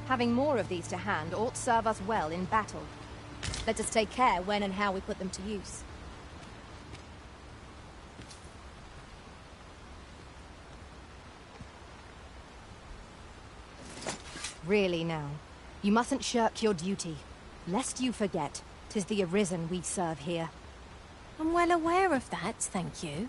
Having more of these to hand ought serve us well in battle. Let us take care when and how we put them to use. Really now, you mustn't shirk your duty. Lest you forget, 'tis the Arisen we serve here. I'm well aware of that, thank you.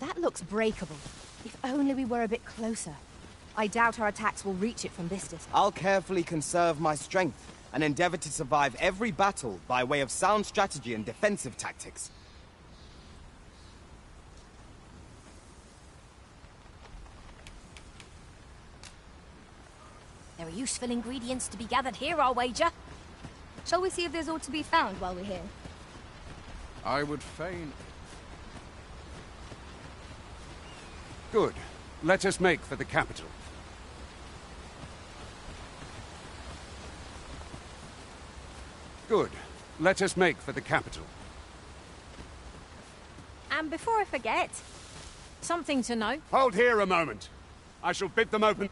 That looks breakable. If only we were a bit closer. I doubt our attacks will reach it from this distance. I'll carefully conserve my strength and endeavor to survive every battle by way of sound strategy and defensive tactics. There are useful ingredients to be gathered here, I'll wager. Shall we see if there's aught to be found while we're here? I would fain... Good. Let us make for the capital. Good. Let us make for the capital. And before I forget, something to know. Hold here a moment. I shall bid them open.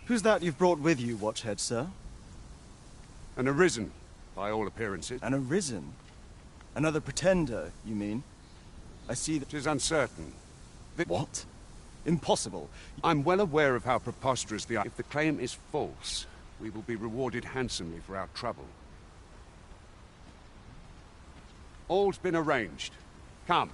Who's that you've brought with you, Watchhead, sir? An Arisen, by all appearances. An Arisen? Another pretender, you mean? I see that... 'Tis uncertain. What? Impossible. I'm well aware of how preposterous the... If the claim is false, we will be rewarded handsomely for our trouble. All's been arranged. Come.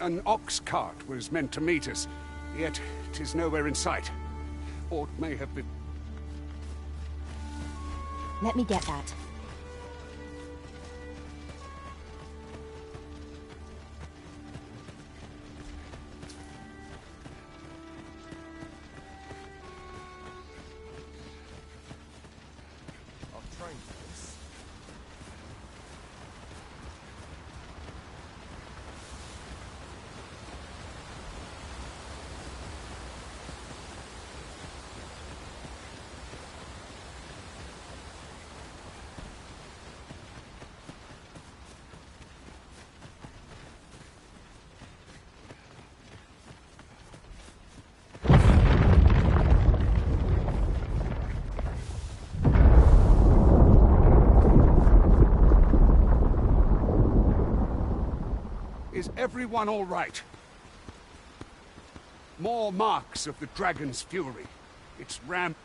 An ox cart was meant to meet us, yet 'tis nowhere in sight. Or it may have been... Let me get that. I'll train for this. Is everyone all right? More marks of the dragon's fury. Its ram...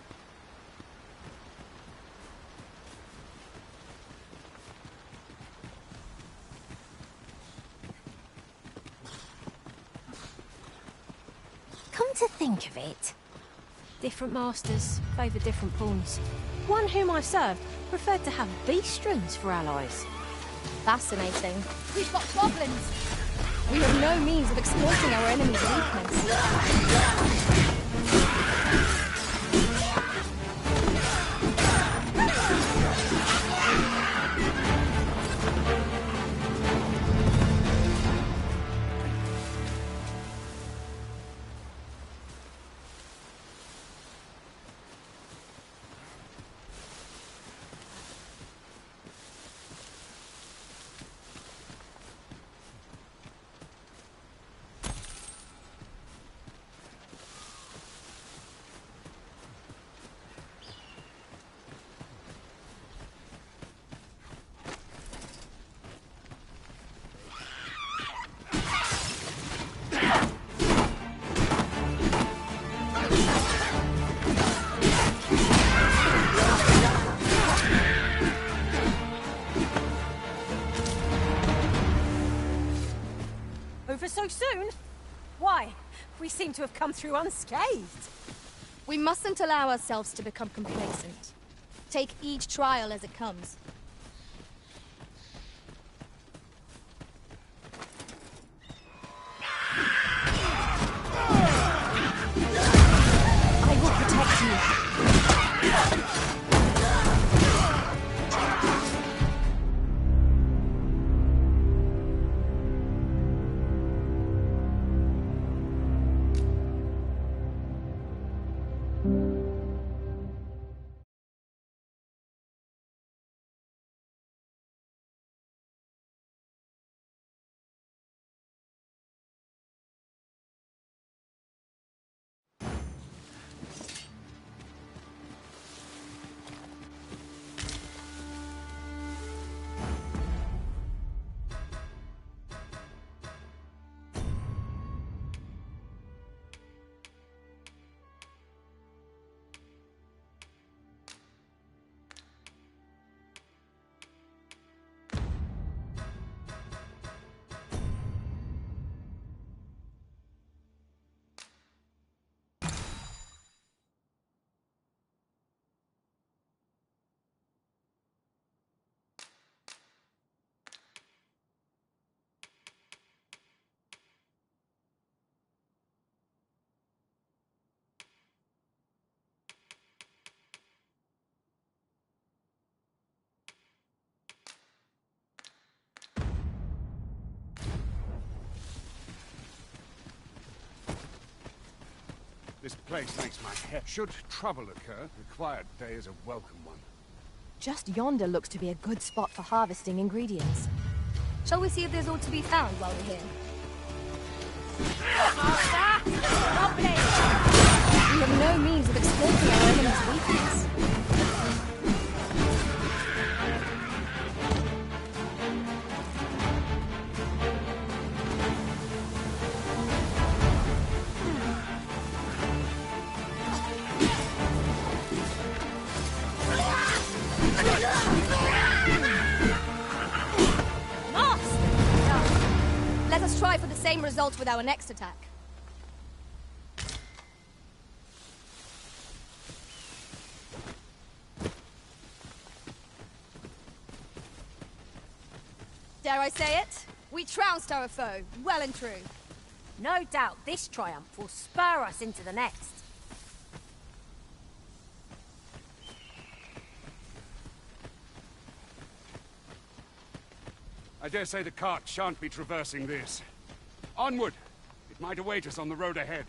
Come to think of it, different masters favour different pawns. One whom I served preferred to have beast strings for allies. Fascinating. We've got goblins. We have no means of exploiting our enemy's weakness. We seem to have come through unscathed. We mustn't allow ourselves to become complacent. Take each trial as it comes. I will protect you. This place makes my head. Should trouble occur, the quiet day is a welcome one. Just yonder looks to be a good spot for harvesting ingredients. Shall we see if there's aught to be found while we're here? We have no means of exploiting our enemy's weakness. Let us try for the same result with our next attack. Dare I say it? We trounced our foe, well and true. No doubt this triumph will spur us into the next. I dare say the cart shan't be traversing this. Onward! It might await us on the road ahead.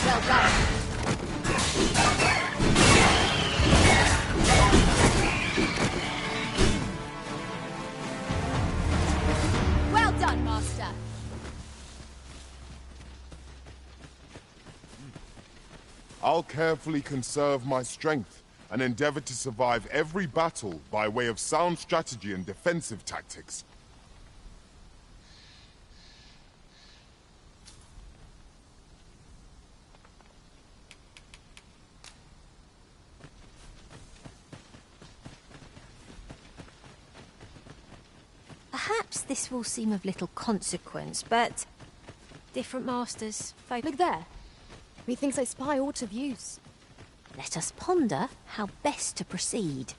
Well done. Well done, Master. I'll carefully conserve my strength and endeavor to survive every battle by way of sound strategy and defensive tactics. Perhaps this will seem of little consequence, but different masters favour. Look there. Methinks I spy aught of use. Let us ponder how best to proceed.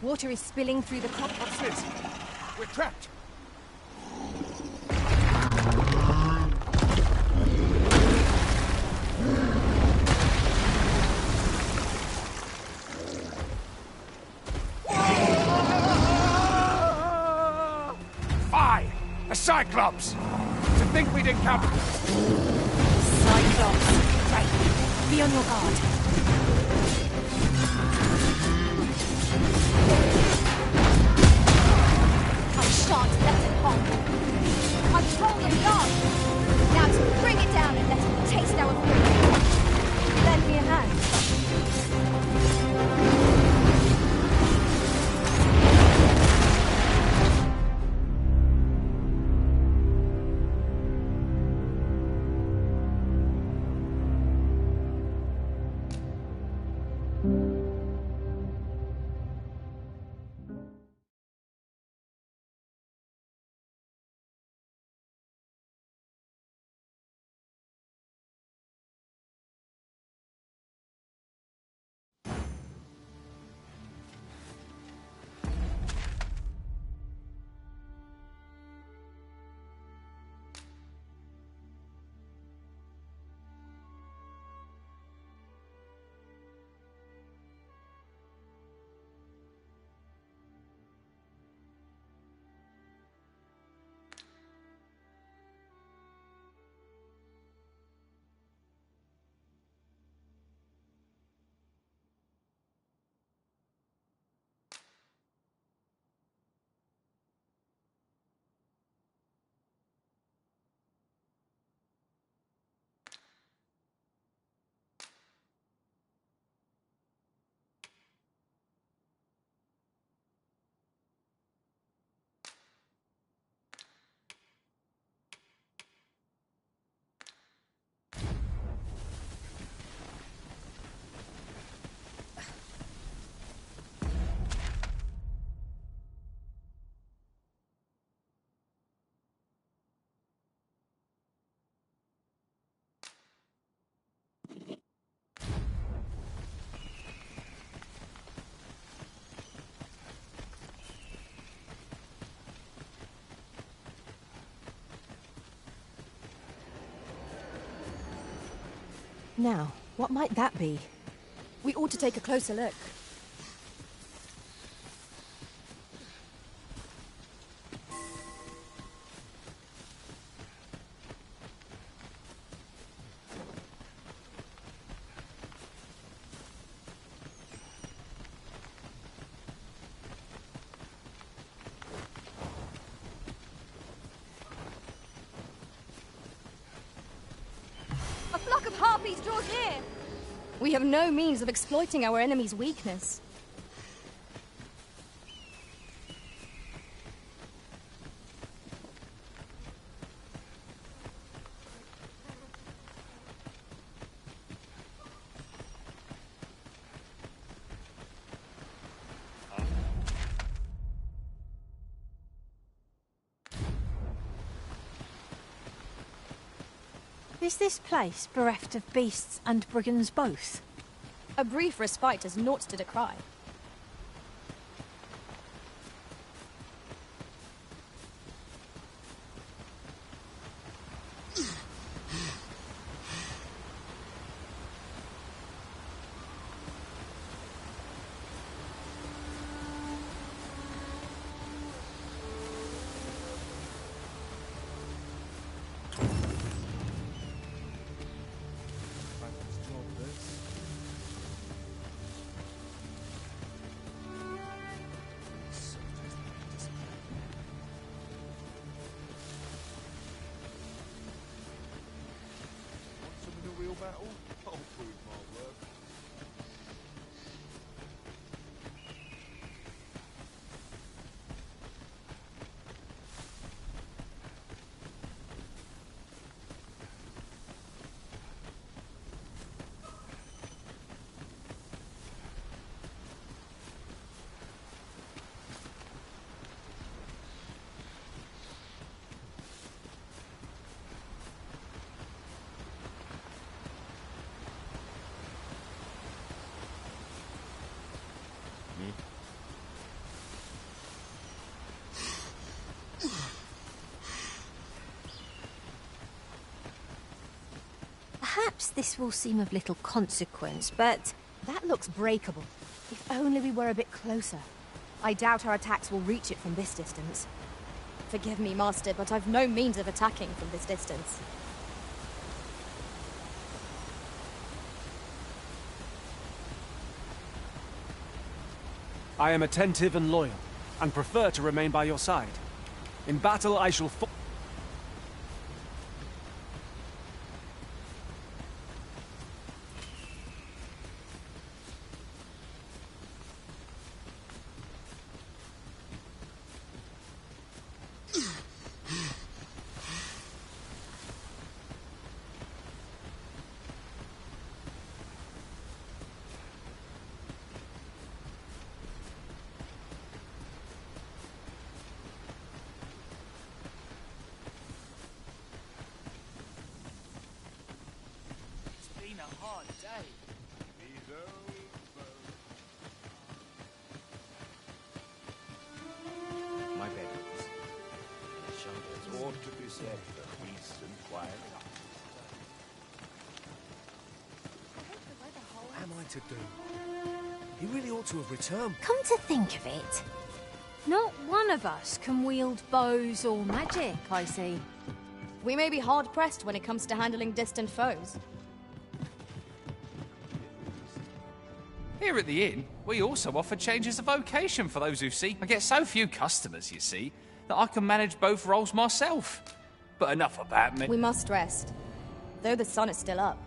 Water is spilling through the cop. What's this? We're trapped. Fie! A Cyclops! To think we'd encountered... Cyclops. Right. Be on your guard. I shan't let him harm you. Control the yard. Now to bring it down and let him taste our food. Lend me a hand. Now, what might that be? We ought to take a closer look. A flock of harpies draws near! We have no means of exploiting our enemy's weakness. Is this place bereft of beasts and brigands both? A brief respite is naught to decry. Perhaps this will seem of little consequence, but That looks breakable. If only we were a bit closer. I doubt our attacks will reach it from this distance. Forgive me, Master, but I've no means of attacking from this distance. I am attentive and loyal, and prefer to remain by your side. In battle, I shall My bedrooms. There's ought to be said for peace and quiet. What am I to do? He really ought to have returned. come to think of it, not one of us can wield bows or magic, I see. We may be hard-pressed when it comes to handling distant foes. Here at the inn, we also offer changes of vocation for those who seek. I get so few customers, you see, that I can manage both roles myself. But enough about me. We must rest, though the sun is still up.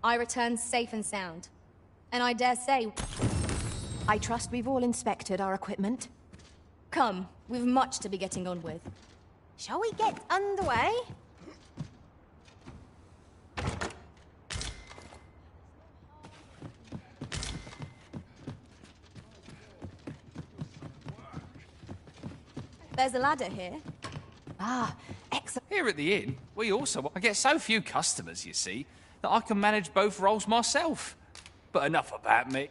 I return safe and sound. And I dare say, I trust we've all inspected our equipment. come, we've much to be getting on with. Shall we get underway? There's a ladder here. Ah, excellent. Here at the inn, we also... I get so few customers, you see, that I can manage both roles myself. But enough about me.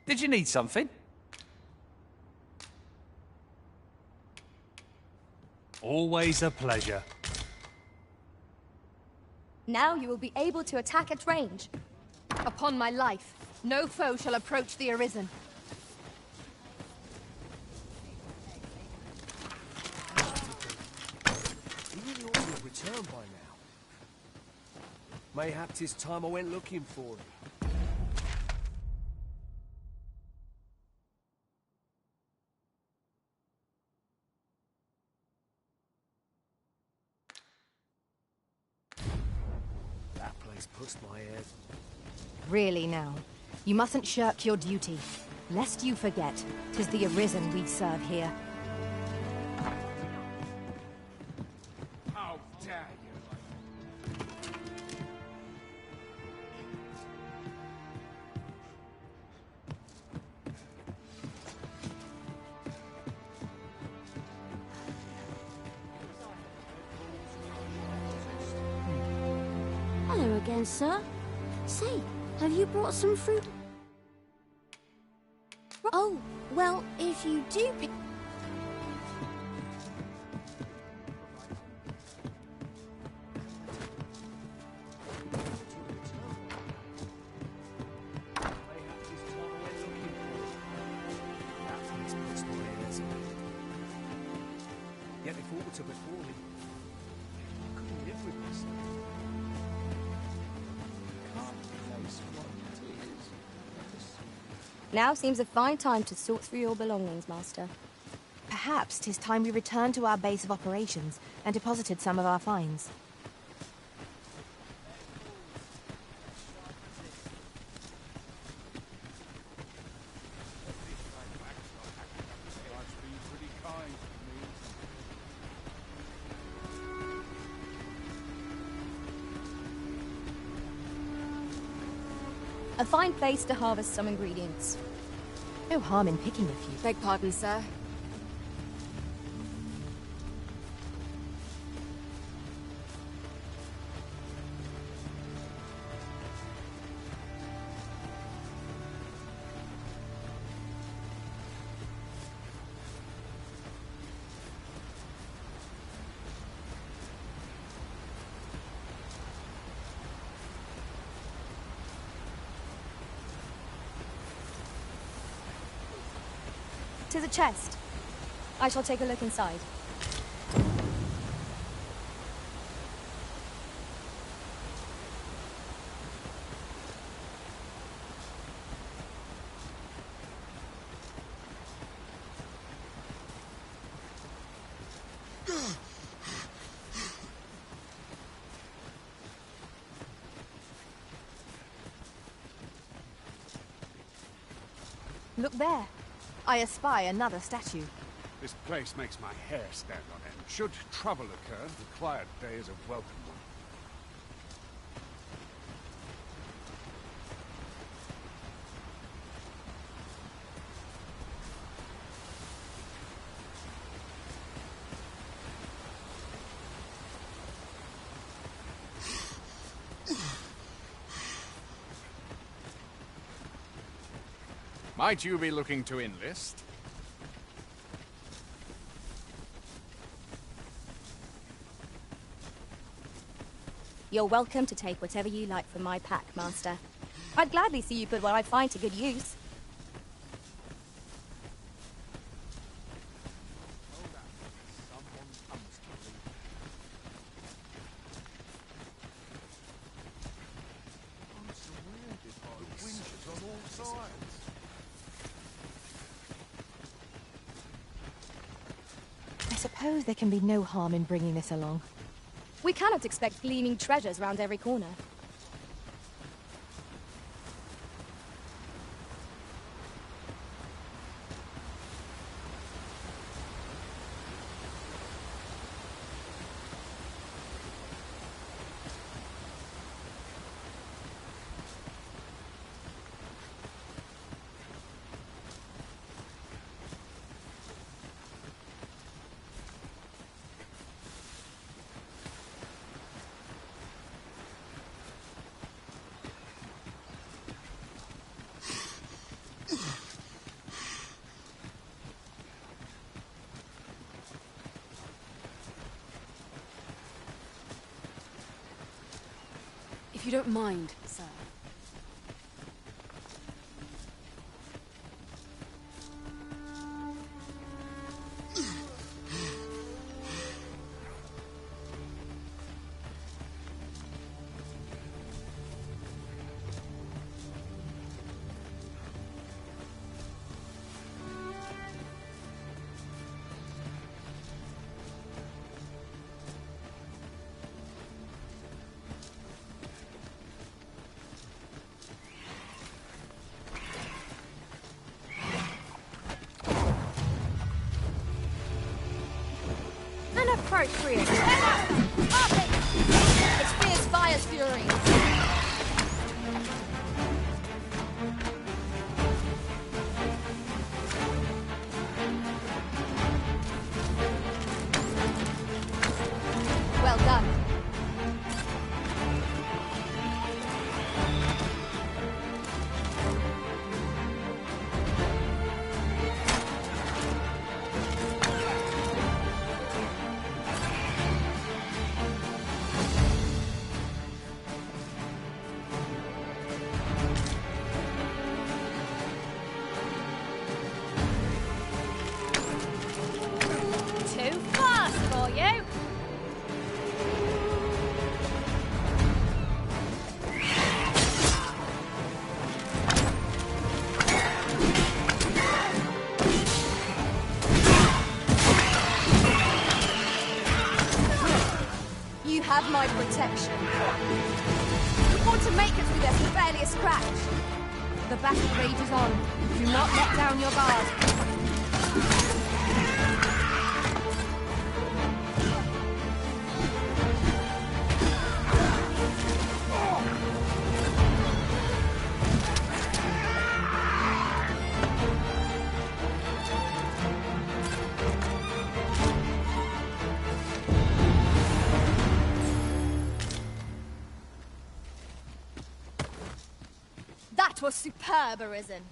Did you need something? Always a pleasure. Now you will be able to attack at range. Upon my life, no foe shall approach the Arisen. He really ought to have returned by now. Mayhaps it's time I went looking for him. That place puts my head. Really now, you mustn't shirk your duty. Lest you forget, 'tis the Arisen we serve here. How dare you! Hello again, sir. Say, have you brought some fruit? Oh, well, if you do pick... better before me. I couldn't live with myself. I can't place what it is. Now seems a fine time to sort through your belongings, Master. Perhaps 'tis time we returned to our base of operations and deposited some of our finds. A fine place to harvest some ingredients. No harm in picking a few. Beg pardon, sir. To the chest. I shall take a look inside. Look there. I espy another statue. This place makes my hair stand on end. Should trouble occur, the quiet day is a welcome one. Might you be looking to enlist? You're welcome to take whatever you like from my pack, Master. I'd gladly see you put what I find to good use. I suppose there can be no harm in bringing this along. We cannot expect gleaming treasures round every corner. If you don't mind, sir. Inappropriate. Up it! It's fierce fire's fury. Well done. protection. You want to make it through this with barely a scratch. The battle rages on. Do not let down your guard. That was superb, Arisen.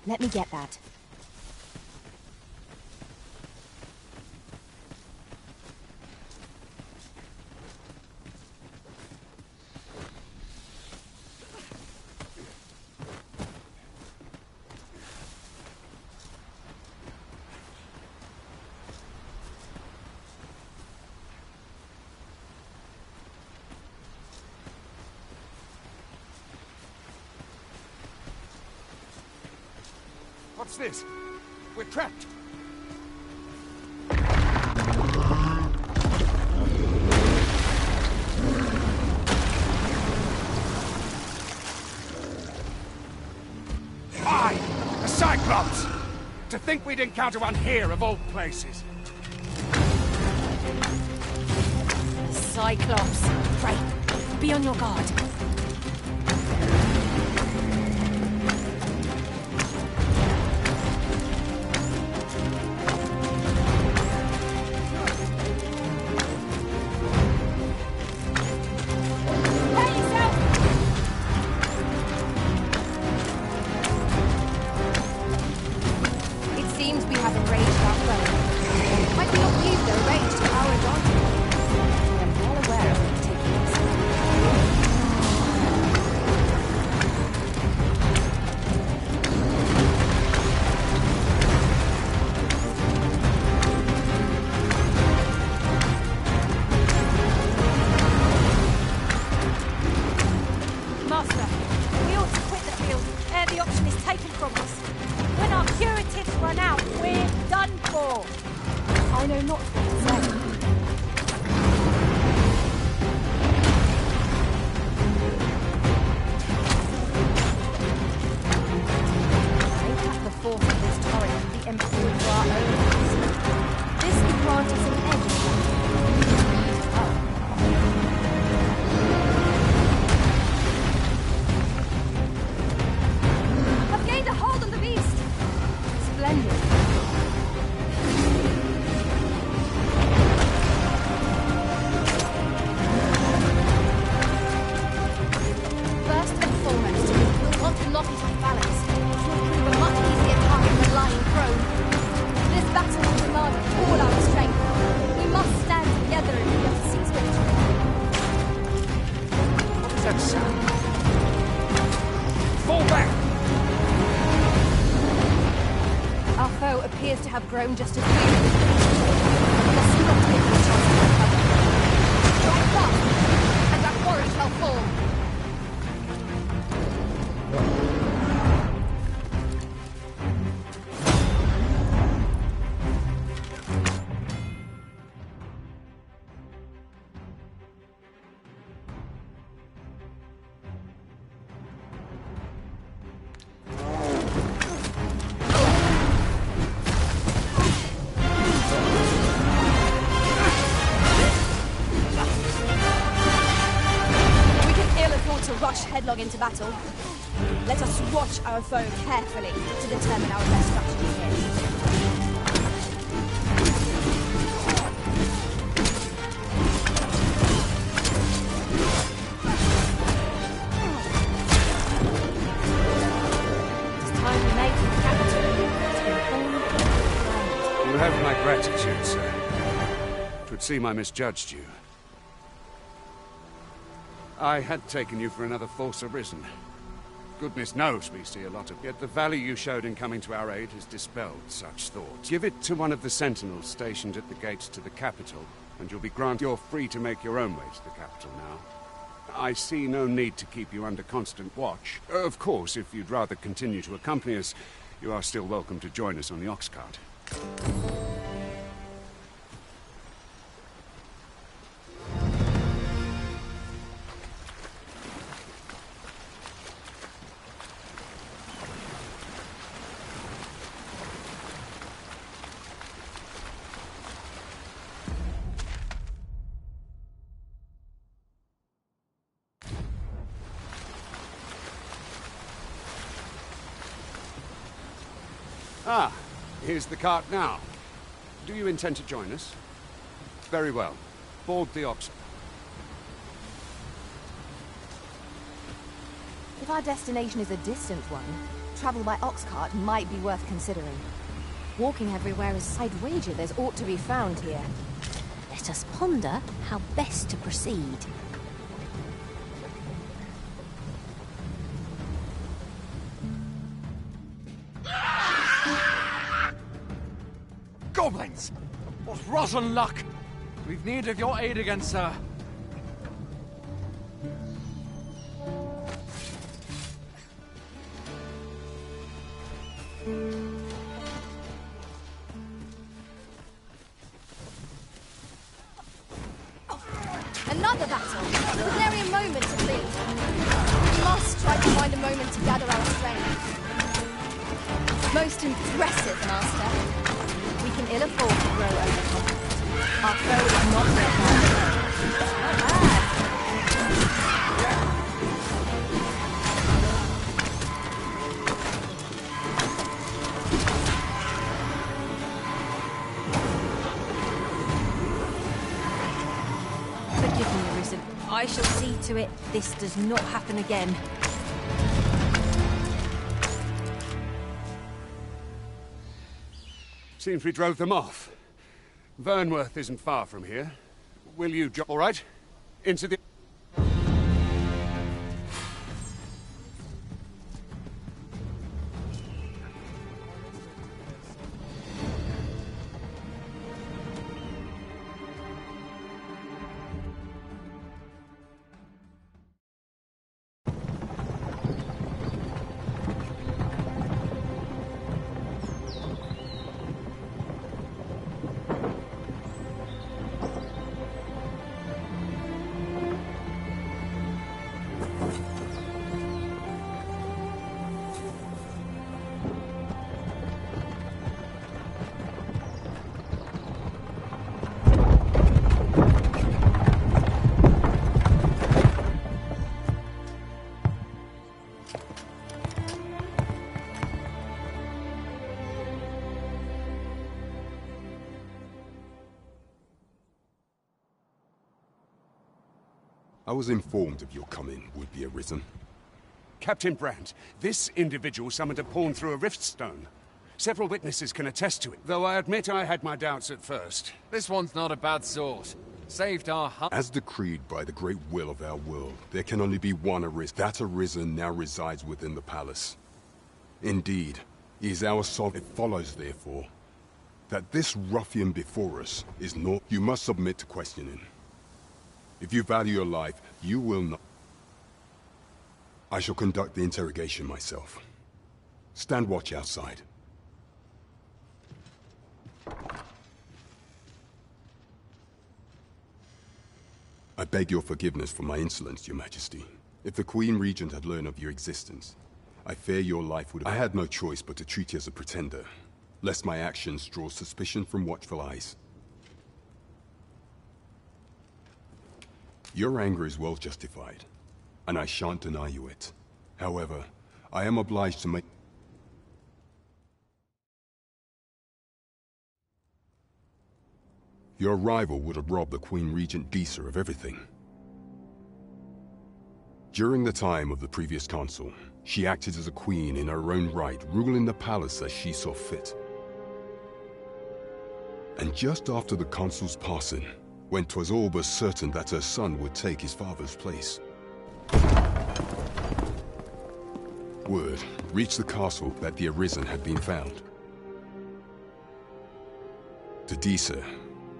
Let me get that. What's this? We're trapped. Aye! A Cyclops! To think we'd encounter one here of all places. Cyclops. Pray. Be on your guard. Appears to have grown just as we do. Let's not take the chance to recover. Strike fast, and that warrior shall fall. Headlong into battle. Let us watch our foe carefully to determine our best strategy here. It is time we made the capital. You have my gratitude, sir. It would seem I misjudged you. I had taken you for another false Arisen. Goodness knows we see a lot of... Yet the value you showed in coming to our aid has dispelled such thoughts. Give it to one of the sentinels stationed at the gates to the capital, and you'll be granted... You're free to make your own way to the capital now. I see no need to keep you under constant watch. Of course, if you'd rather continue to accompany us, you are still welcome to join us on the ox cart. Ah, here's the cart now. Do you intend to join us? Very well. Board the ox. If our destination is a distant one, travel by ox cart might be worth considering. Walking everywhere is... I'd wager there's aught to be found here. Let us ponder how best to proceed. Goblins! What rotten luck! We've need of your aid again, sir. Another battle! Was nary a moment to bleed. We must try to find a moment to gather our strength. Most impressive, Master. We can ill afford to grow overconfident. Our foe is not yet down. Not bad. Forgive me, Arisen. I shall see to it this does not happen again. Seems we drove them off. Vernworth isn't far from here. Will you all right? Into the... I was informed of your coming would be Arisen. Captain Brandt, this individual summoned a pawn through a rift stone. Several witnesses can attest to it, though I admit I had my doubts at first. This one's not a bad sort. Saved our As decreed by the great will of our world, there can only be one Arisen. That Arisen now resides within the palace. Indeed, he is our sovereign. It follows, therefore, that this ruffian before us is not... You must submit to questioning. If you value your life, you will not... I shall conduct the interrogation myself. Stand watch outside. I beg your forgiveness for my insolence, Your Majesty. If the Queen Regent had learned of your existence, I fear your life would have... I had no choice but to treat you as a pretender, lest my actions draw suspicion from watchful eyes. Your anger is well justified, and I shan't deny you it. However, I am obliged to make... Your arrival would have robbed the Queen Regent Disa of everything. During the time of the previous consul, she acted as a queen in her own right, ruling the palace as she saw fit. And just after the consul's passing, when 'twas all but certain that her son would take his father's place, Word reached the castle that the Arisen had been found. To Disa,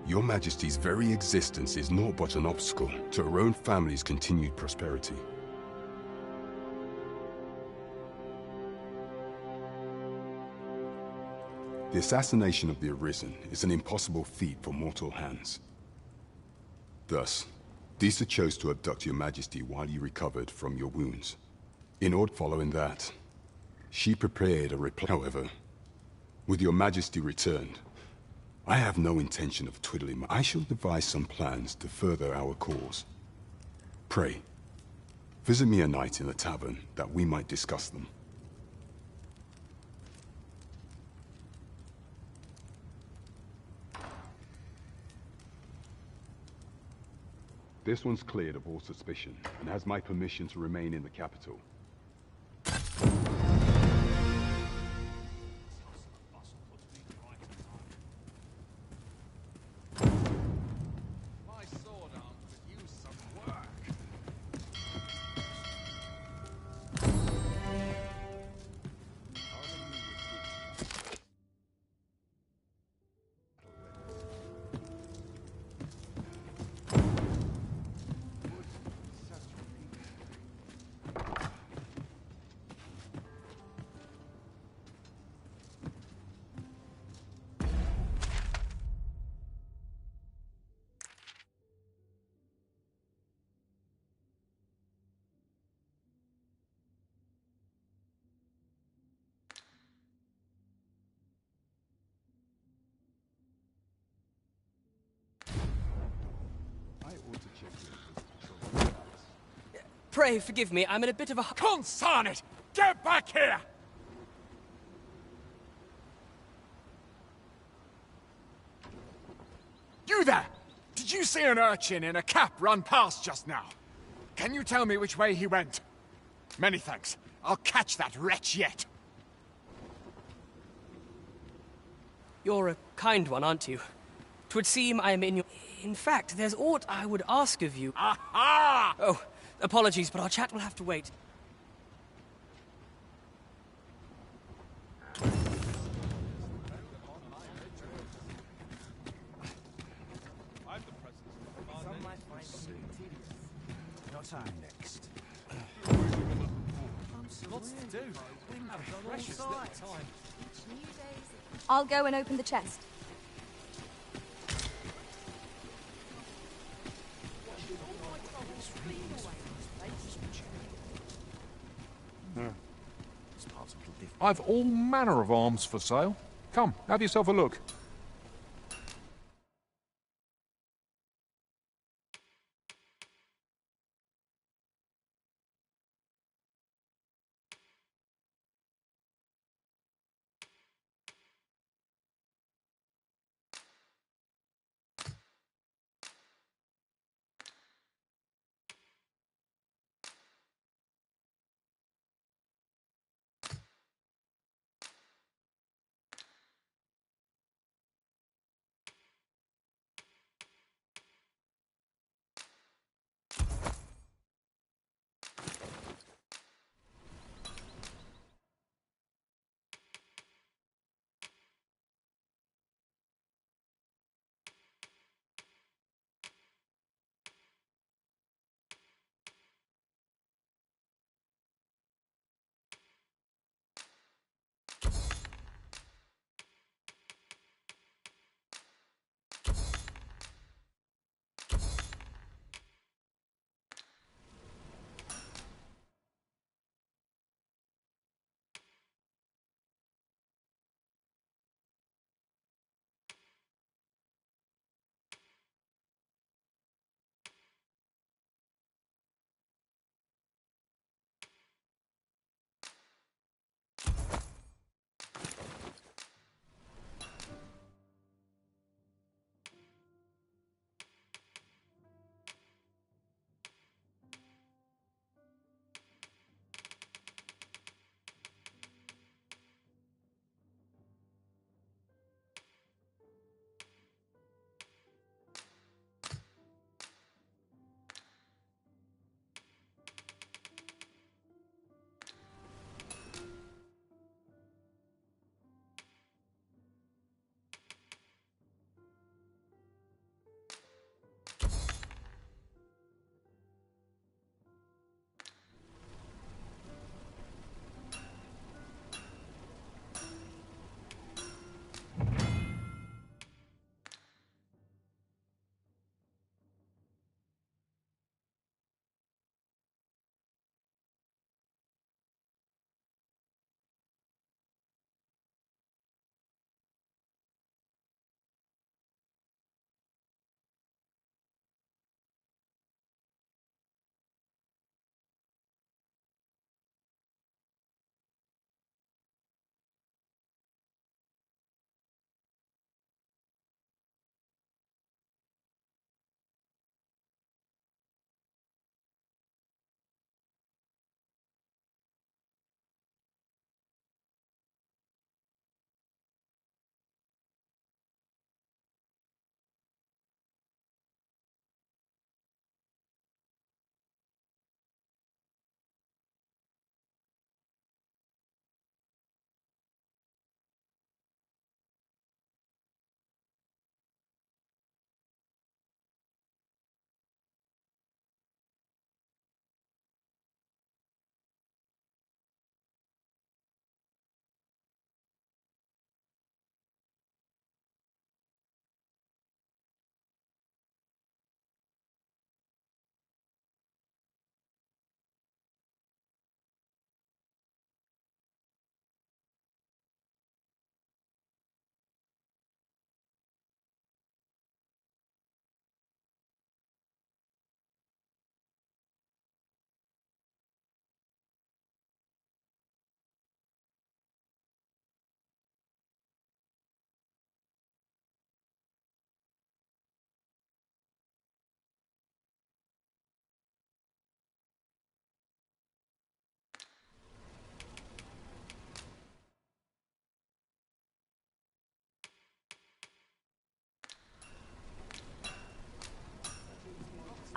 your Majesty's very existence is naught but an obstacle to her own family's continued prosperity. The assassination of the Arisen is an impossible feat for mortal hands. Thus, Disa chose to abduct your Majesty while you recovered from your wounds. In order following that, she prepared a reply. However, with your Majesty returned, I have no intention of twiddling my... I shall devise some plans to further our cause. Pray, visit me a night in the tavern that we might discuss them. This one's cleared of all suspicion, and has my permission to remain in the capital. Pray forgive me, I'm in a bit of a... Consign it! Get back here! You there! Did you see an urchin in a cap run past just now? Can you tell me which way he went? Many thanks. I'll catch that wretch yet. You're a kind one, aren't you? 'Twould seem I am in your... In fact, there's aught I would ask of you. Aha! Oh, apologies, but our chat will have to wait. Not our next. Lots to do. Precious little time. I'll go and open the chest. I've all manner of arms for sale. Come, have yourself a look.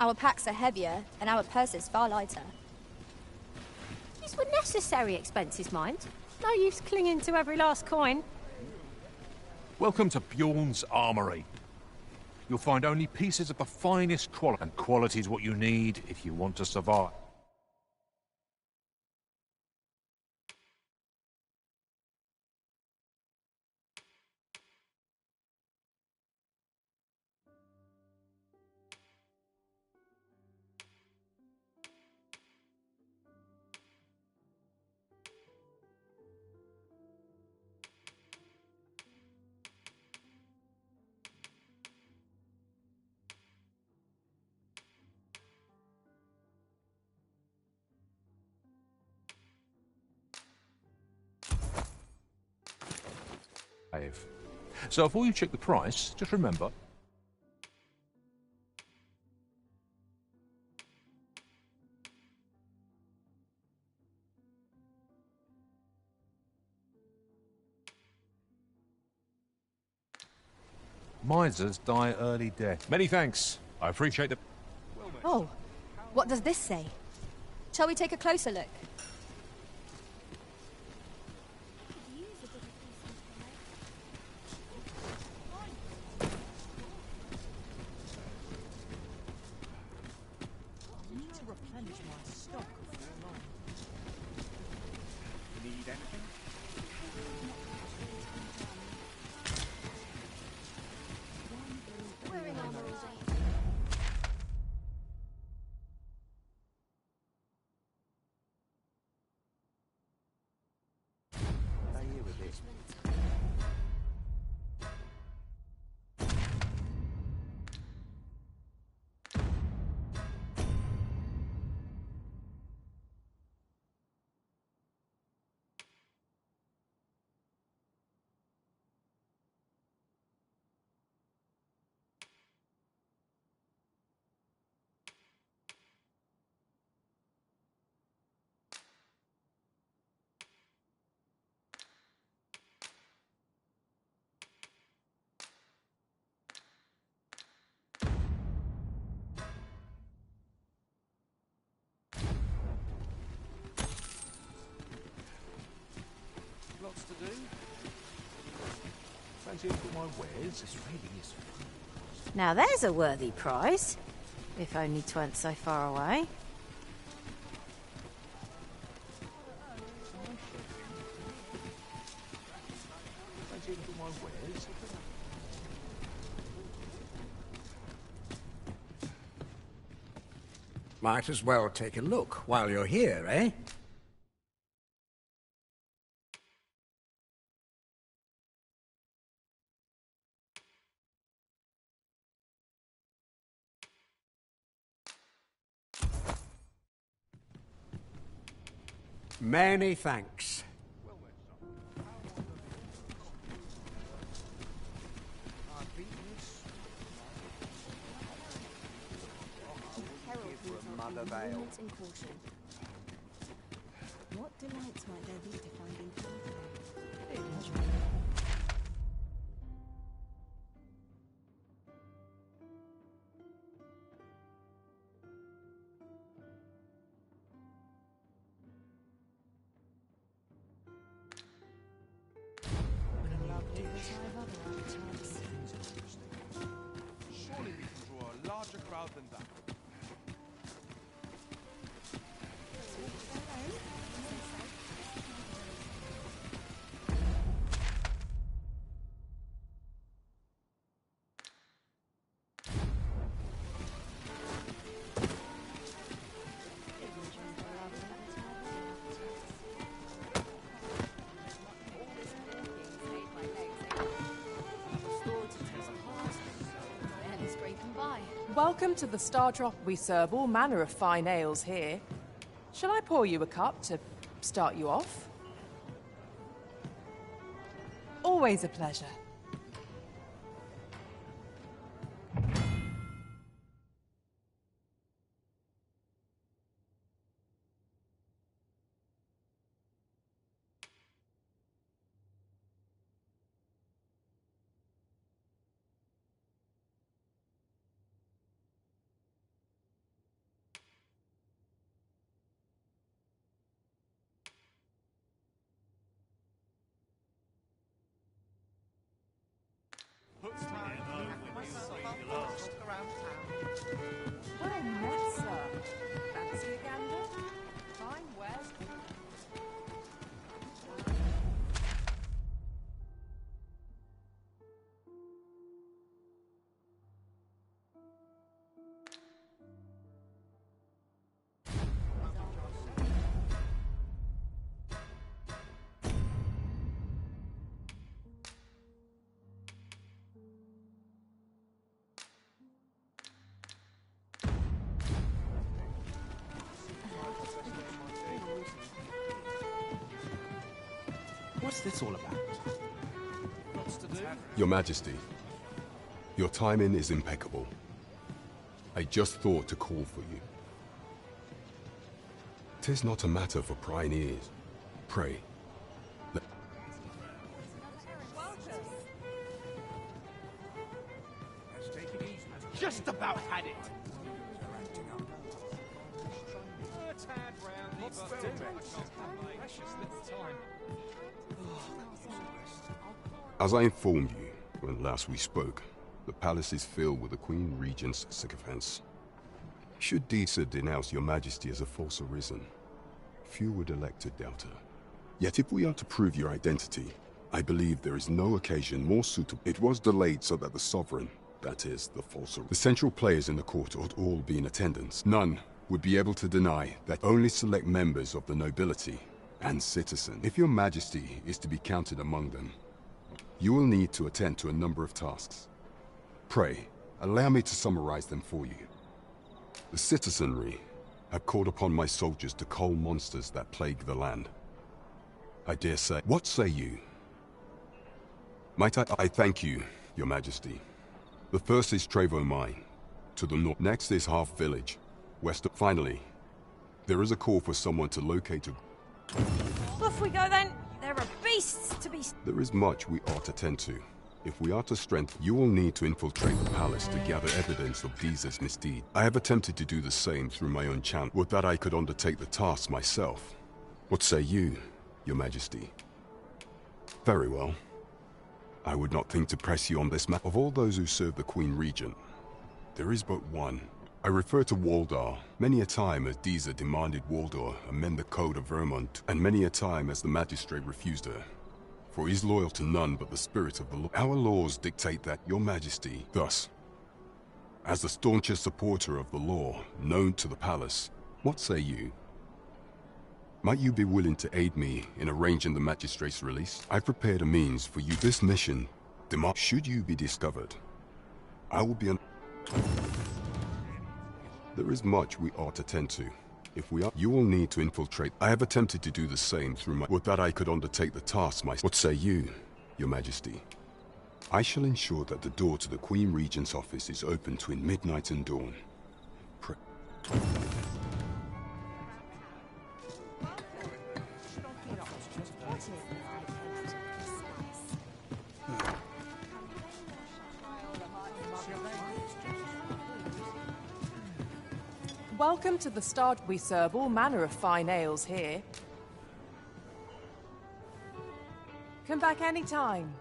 Our packs are heavier, and our purses far lighter. These were necessary expenses, mind. No use clinging to every last coin. Welcome to Bjorn's Armory. You'll find only pieces of the finest quality, and quality is what you need if you want to survive. So before you check the price, just remember... misers die early death. Many thanks. I appreciate the... Oh, what does this say? Shall we take a closer look? Lots to do. Fancy looking at my wares? This really is fun. Now there's a worthy prize. If only 'tweren't so far away. Fancy looking at my wares? Might as well take a look while you're here, eh? Many thanks. What delights might there be to find in Surely we can draw a larger crowd than that. Welcome to the Star Drop. We serve all manner of fine ales here. Shall I pour you a cup to start you off? Always a pleasure. Well met, sir. Fancy a gander? Fine wares. What's this all about? Your Majesty, your timing is impeccable. I just thought to call for you. 'Tis not a matter for prying ears. Pray. Just about had it. As I informed you when last we spoke, the palace is filled with the Queen Regent's sycophants. Should Disa denounce your Majesty as a false arisen, few would elect to doubt her. Yet if we are to prove your identity, I believe there is no occasion more suitable. It was delayed so that the sovereign, that is, the false arisen, the central players in the court ought all be in attendance. None would be able to deny that only select members of the nobility and citizen. If your Majesty is to be counted among them, you will need to attend to a number of tasks. Pray, allow me to summarize them for you. The citizenry have called upon my soldiers to cull monsters that plague the land. I dare say, what say you? Might I thank you, your Majesty. The first is Trevo Mine, to the north. Next is Half Village, west of... Finally, there is a call for someone to locate a... Off we go then. There are beasts to be... There is much we ought to tend to. If we are to strengthen, you will need to infiltrate the palace to gather evidence of Disa's misdeed. I have attempted to do the same through my own channel. Would that I could undertake the task myself. What say you, your Majesty? Very well. I would not think to press you on this matter. Of all those who serve the Queen Regent, there is but one. I refer to Waldar. Many a time as Disa demanded Waldar amend the Code of Vermont, and many a time as the magistrate refused her. For he is loyal to none but the spirit of the law. Our laws dictate that, your Majesty. Thus, as the staunchest supporter of the law known to the palace, what say you? Might you be willing to aid me in arranging the magistrate's release? I prepared a means for you. This mission, should you be discovered, I will be There is much we ought to tend to. If we are, you will need to infiltrate. I have attempted to do the same through my... Would that I could undertake the task myself. What say you, your Majesty? I shall ensure that the door to the Queen Regent's office is open between midnight and dawn. Welcome to the Start. We serve all manner of fine ales here. Come back any time.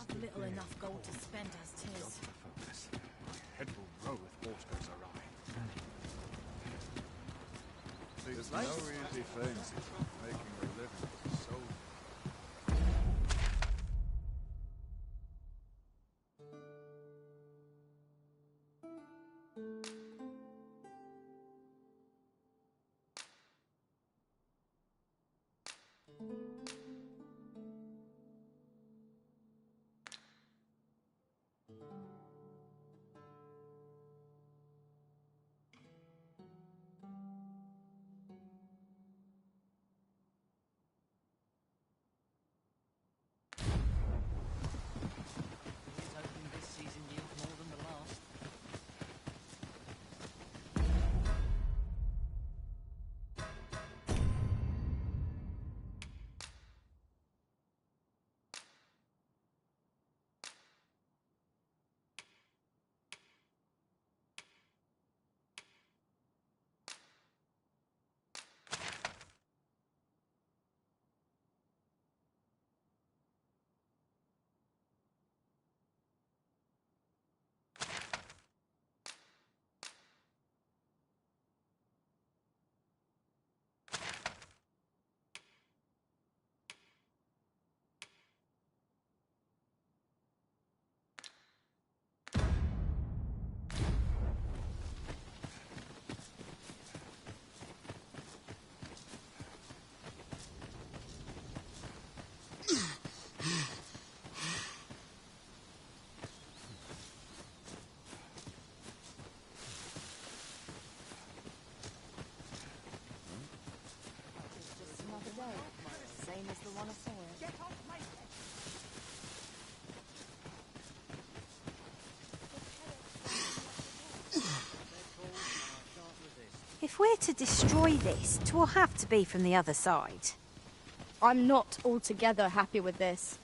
I've little enough gold to spend as 'tis. Head will roll if horse goes awry. There's no easy thing, making a living as a soldier. saw it. Get off my If we're to destroy this, 'twill have to be from the other side. I'm not altogether happy with this.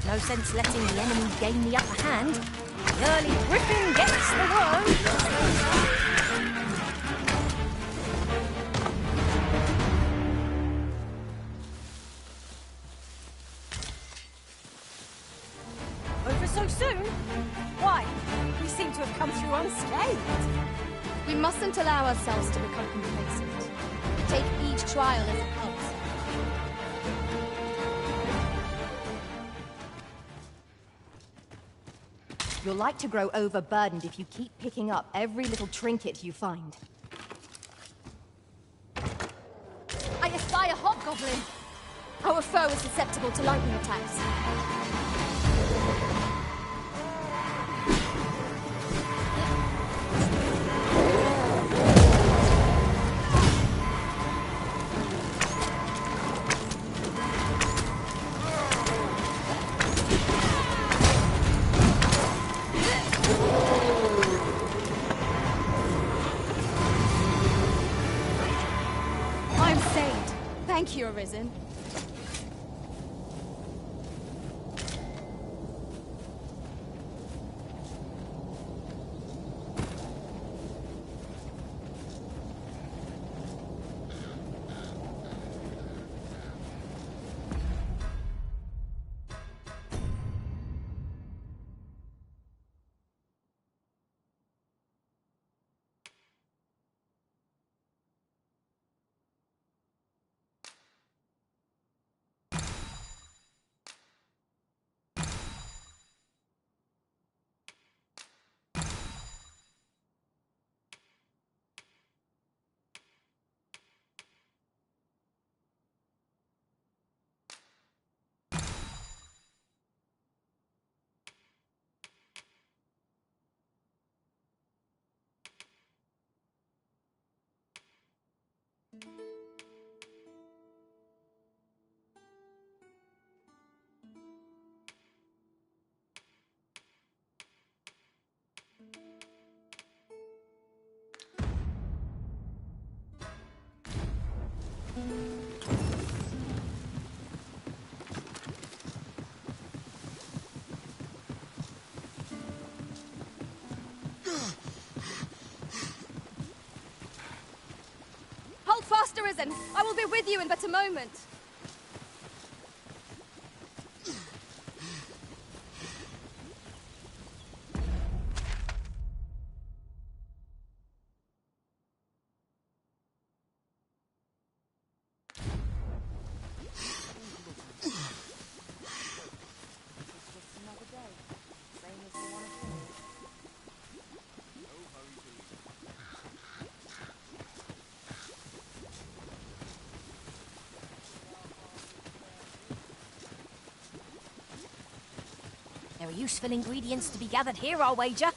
No sense letting the enemy gain the upper hand. The early griffin gets the worm. Over so soon? Why? We seem to have come through unscathed. We mustn't allow ourselves to become complacent. Take each trial as it comes. You're like to grow overburdened if you keep picking up every little trinket you find. I espy a hobgoblin! Our foe is susceptible to lightning attacks. I'm saved. Thank you, Arisen. Hold fast, Arisen! I will be with you in but a moment. There are useful ingredients to be gathered here, I'll wager.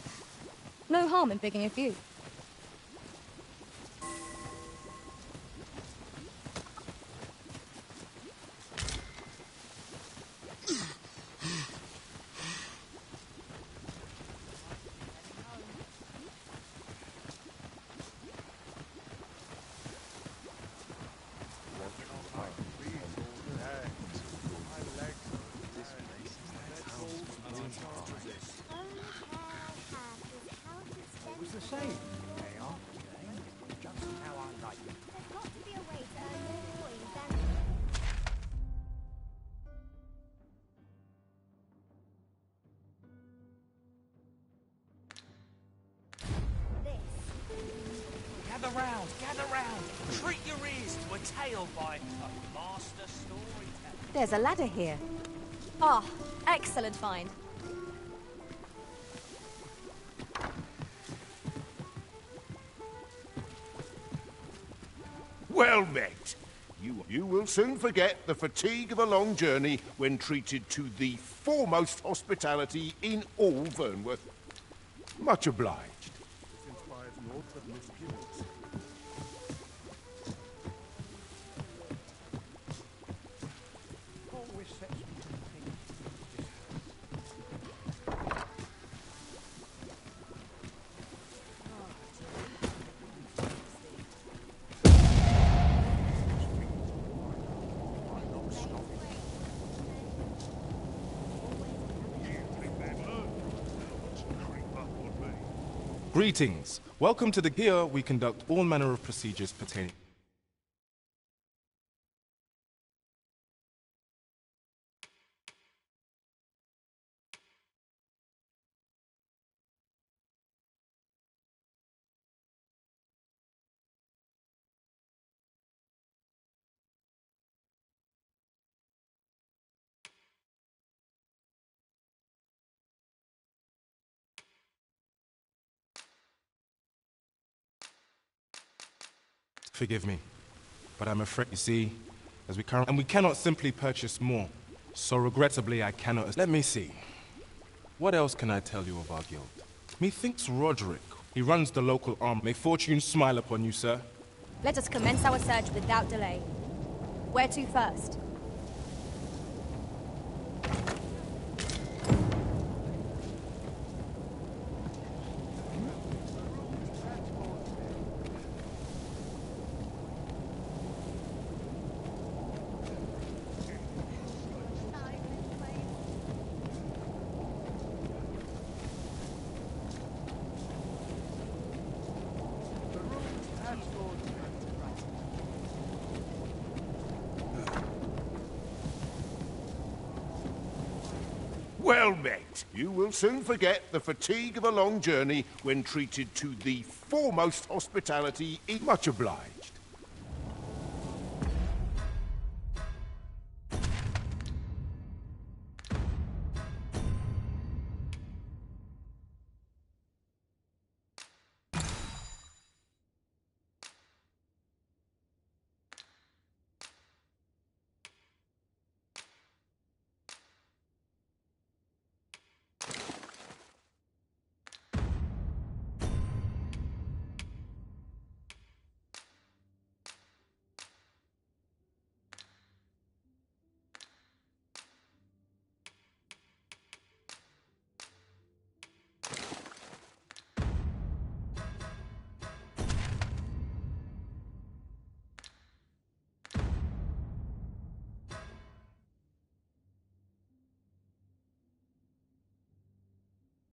No harm in picking a few. got to be a way to earn more coins than... Gather round! Treat your ears to a tale by a master storyteller. There's a ladder here. Ah, excellent find. Well met. You will soon forget the fatigue of a long journey when treated to the foremost hospitality in all Vernworth. Much obliged. This inspires naught but misgivings. Always sets me to think. Greetings. Welcome to the... Here we conduct all manner of procedures pertaining... Forgive me, but I'm afraid, you see, as we currently... And we cannot simply purchase more. So regrettably, I cannot... Let me see. What else can I tell you of our guild? Methinks Roderick. He runs the local arm. May fortune smile upon you, sir. Let us commence our search without delay. Where to first? Well met. You will soon forget the fatigue of a long journey when treated to the foremost hospitality in... Much obliged.